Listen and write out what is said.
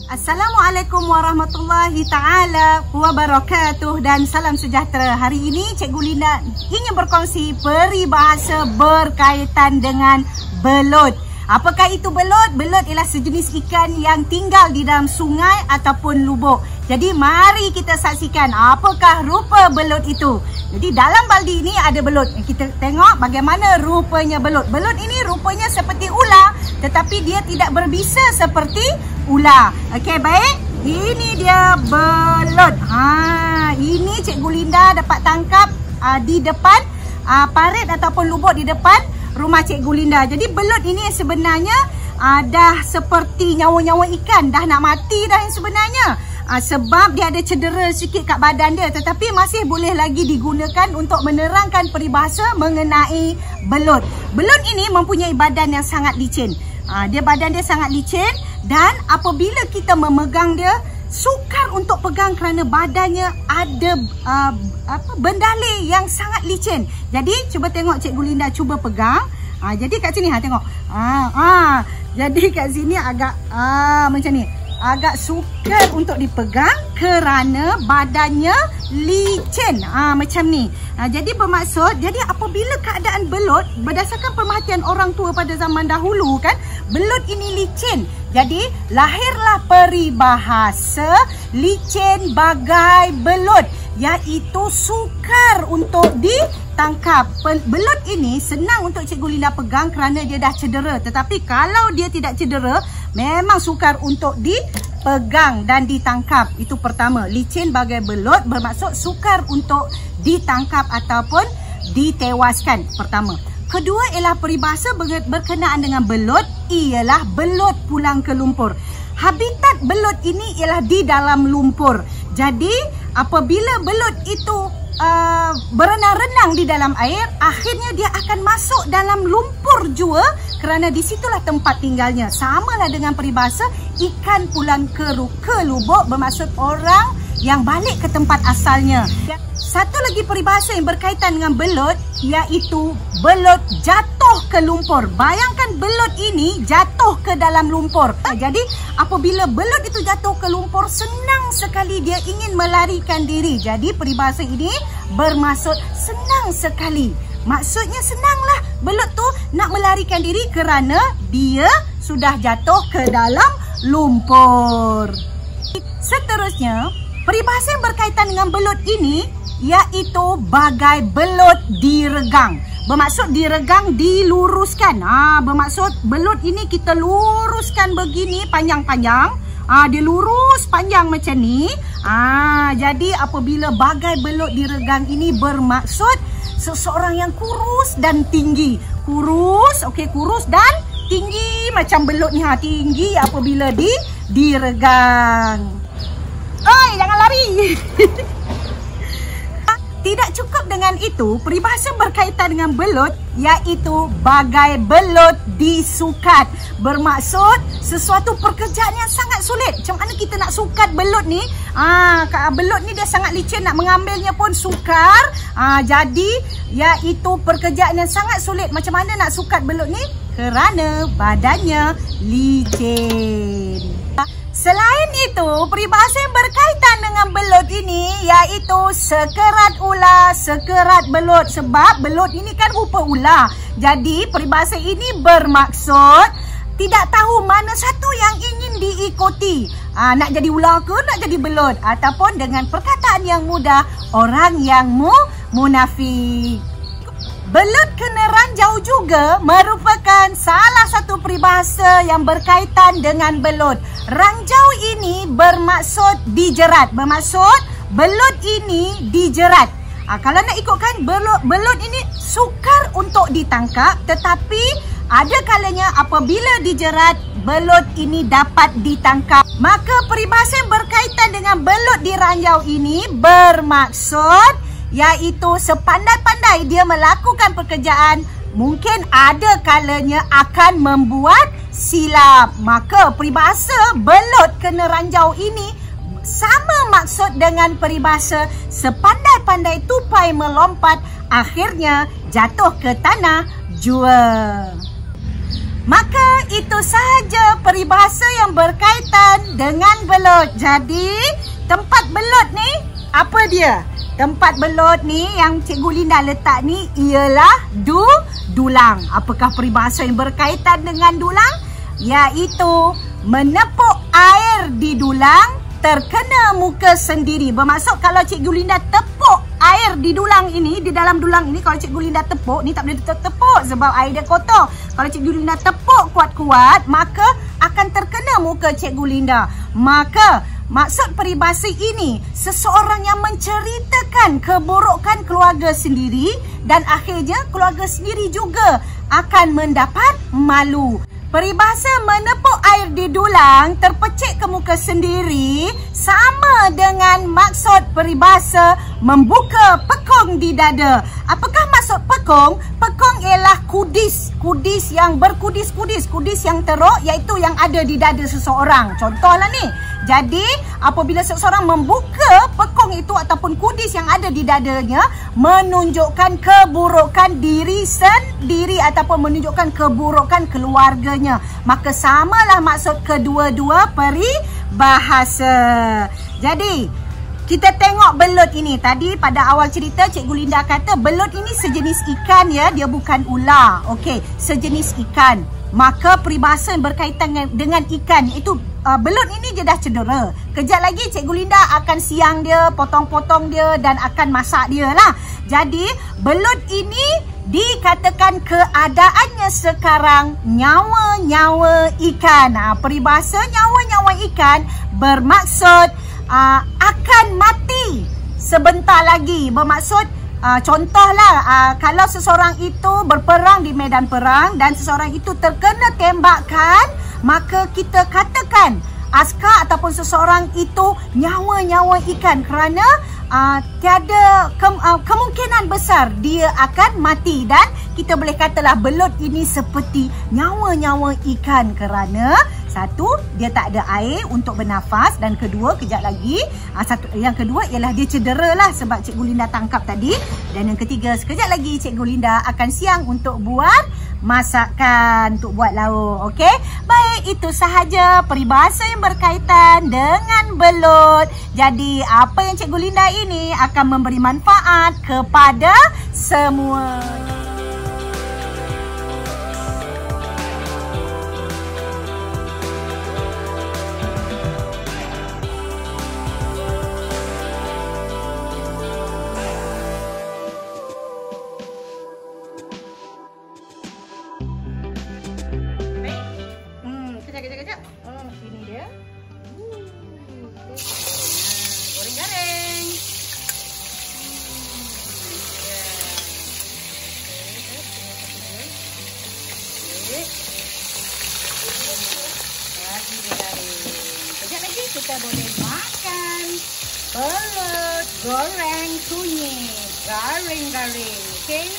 Assalamualaikum warahmatullahi ta'ala wabarakatuh dan salam sejahtera. Hari ini Cikgu Linda ingin berkongsi peribahasa berkaitan dengan belut. Apakah itu belut? Belut ialah sejenis ikan yang tinggal di dalam sungai ataupun lubuk. Jadi mari kita saksikan apakah rupa belut itu. Jadi dalam baldi ini ada belut. Kita tengok bagaimana rupanya belut. Belut ini rupanya seperti ular, tetapi dia tidak berbisa seperti ular. Okey, baik. Ini dia belut. Ini Cikgu Linda dapat tangkap di depan parit ataupun lubuk di depan rumah Cikgu Linda. Jadi belut ini sebenarnya dah seperti nyawa-nyawa ikan, dah nak mati dah yang sebenarnya. Sebab dia ada cedera sikit kat badan dia, tetapi masih boleh lagi digunakan untuk menerangkan peribahasa mengenai belut. Belut ini mempunyai badan yang sangat licin. Badan dia sangat licin dan apabila kita memegang dia, sukar untuk pegang kerana badannya ada bendalai yang sangat licin. Jadi cuba tengok Cikgu Linda cuba pegang. Jadi kat sini tengok. Jadi kat sini agak macam ni. Agak sukar untuk dipegang kerana badannya licin. Macam ni. Jadi bermaksud, jadi apabila keadaan belut, berdasarkan pemerhatian orang tua pada zaman dahulu kan, belut ini licin. Jadi lahirlah peribahasa licin bagai belut, iaitu sukar untuk ditangkap. Belut ini senang untuk Cikgu Linda pegang kerana dia dah cedera. Tetapi kalau dia tidak cedera, memang sukar untuk dipegang dan ditangkap. Itu pertama. Licin bagai belut bermaksud sukar untuk ditangkap ataupun ditewaskan. Pertama. Kedua ialah peribahasa berkenaan dengan belut, ialah belut pulang ke lumpur. Habitat belut ini ialah di dalam lumpur. Jadi apabila belut itu berenang-renang di dalam air, akhirnya dia akan masuk dalam lumpur jua kerana di situlah tempat tinggalnya. Samalah dengan peribahasa ikan pulang ke lubuk, bermaksud orang yang balik ke tempat asalnya. Satu lagi peribahasa yang berkaitan dengan belut, iaitu belut jatuh ke lumpur. Bayangkan belut ini jatuh ke dalam lumpur. Jadi apabila belut itu jatuh ke lumpur, senang sekali dia ingin melarikan diri. Jadi peribahasa ini bermaksud senang sekali. Maksudnya senanglah belut tu nak melarikan diri kerana dia sudah jatuh ke dalam lumpur. Seterusnya, peribahasa yang berkaitan dengan belut ini iaitu bagai belut diregang. Bermaksud diregang, diluruskan. Bermaksud belut ini kita luruskan begini panjang-panjang. Dia lurus panjang macam ni. Jadi apabila bagai belut diregang ini bermaksud seseorang yang kurus dan tinggi. Kurus, okey, kurus dan tinggi macam belut ni. Tinggi apabila diregang. Oi, jangan lari. Tidak cukup dengan itu, peribahasa berkaitan dengan belut iaitu bagai belut disukat. Bermaksud sesuatu pekerjaan yang sangat sulit. Macam mana kita nak sukat belut ni? Belut ni dia sangat licin, nak mengambilnya pun sukar. Jadi iaitu pekerjaan yang sangat sulit. Macam mana nak sukat belut ni? Kerana badannya licin. Selain itu, peribahasa yang berkaitan dengan belut ini iaitu sekerat ular, sekerat belut. Sebab belut ini kan rupa ular. Jadi peribahasa ini bermaksud tidak tahu mana satu yang ingin diikuti. Nak jadi ular ke nak jadi belut? Ataupun dengan perkataan yang mudah, orang yang munafik. Belut kena ranjau juga merupakan salah satu peribahasa yang berkaitan dengan belut. Ranjau ini bermaksud dijerat. Bermaksud belut ini dijerat. Kalau nak ikutkan, belut ini sukar untuk ditangkap, tetapi ada kalanya apabila dijerat, belut ini dapat ditangkap. Maka peribahasa yang berkaitan dengan belut diranjau ini bermaksud iaitu sepandai-pandai dia melakukan pekerjaan, mungkin ada kalanya akan membuat silap. Maka peribahasa belut kena ranjau ini sama maksud dengan peribahasa sepandai-pandai tupai melompat, akhirnya jatuh ke tanah jua. Maka itu sahaja peribahasa yang berkaitan dengan belut. Jadi, tempat belut ni, apa dia? Tempat belut ni yang Cikgu Linda letak ni ialah dulang. Apakah peribahasa yang berkaitan dengan dulang? Iaitu menepuk air di dulang terkena muka sendiri. Bermaksud kalau Cikgu Linda tepuk air di dulang ini, di dalam dulang ini, kalau Cikgu Linda tepuk, ni tak boleh tepuk sebab air dia kotor. Kalau Cikgu Linda tepuk kuat-kuat, maka akan terkena muka Cikgu Linda. Maka maksud peribahasa ini, seseorang yang menceritakan keburukan keluarga sendiri dan akhirnya keluarga sendiri juga akan mendapat malu. Peribahasa menepuk air di dulang terpecik ke muka sendiri sama dengan maksud peribahasa membuka pekong di dada. Apakah maksud pekong? Pekong ialah kudis. Kudis yang berkudis-kudis. Kudis yang teruk iaitu yang ada di dada seseorang. Contohlah ni. Jadi, apabila seseorang membuka pekong itu ataupun kudis yang ada di dadanya, menunjukkan keburukan diri sendiri ataupun menunjukkan keburukan keluarganya. Maka samalah maksud kedua-dua peribahasa. Jadi, kita tengok belut ini. Tadi pada awal cerita Cikgu Linda kata belut ini sejenis ikan ya, dia bukan ular. Okey, sejenis ikan. Maka peribahasa yang berkaitan dengan ikan iaitu belut ini je dah cedera. Kejap lagi Cikgu Linda akan siang dia, potong-potong dia dan akan masak dia lah. Jadi belut ini dikatakan keadaannya sekarang nyawa-nyawa ikan. Peribahasa nyawa-nyawa ikan bermaksud akan mati sebentar lagi. Bermaksud contohlah kalau seseorang itu berperang di medan perang dan seseorang itu terkena tembakan, maka kita katakan askar ataupun seseorang itu nyawa-nyawa ikan kerana tiada kemungkinan besar dia akan mati. Dan kita boleh katalah belut ini seperti nyawa-nyawa ikan kerana satu, dia tak ada air untuk bernafas, dan kedua, kejap lagi yang kedua ialah dia cedera lah sebab Cikgu Linda tangkap tadi, dan yang ketiga, sekejap lagi Cikgu Linda akan siang untuk buat masakan, untuk buat lauk. Okey, baik, itu sahaja peribahasa yang berkaitan dengan belut. Jadi apa yang Cikgu Linda ini akan memberi manfaat kepada semua. Kejap. Ini dia. Goreng-goreng. Lagi digoreng. Kejap lagi kita boleh makan belut goreng kunyit. Garing-garing. Okey.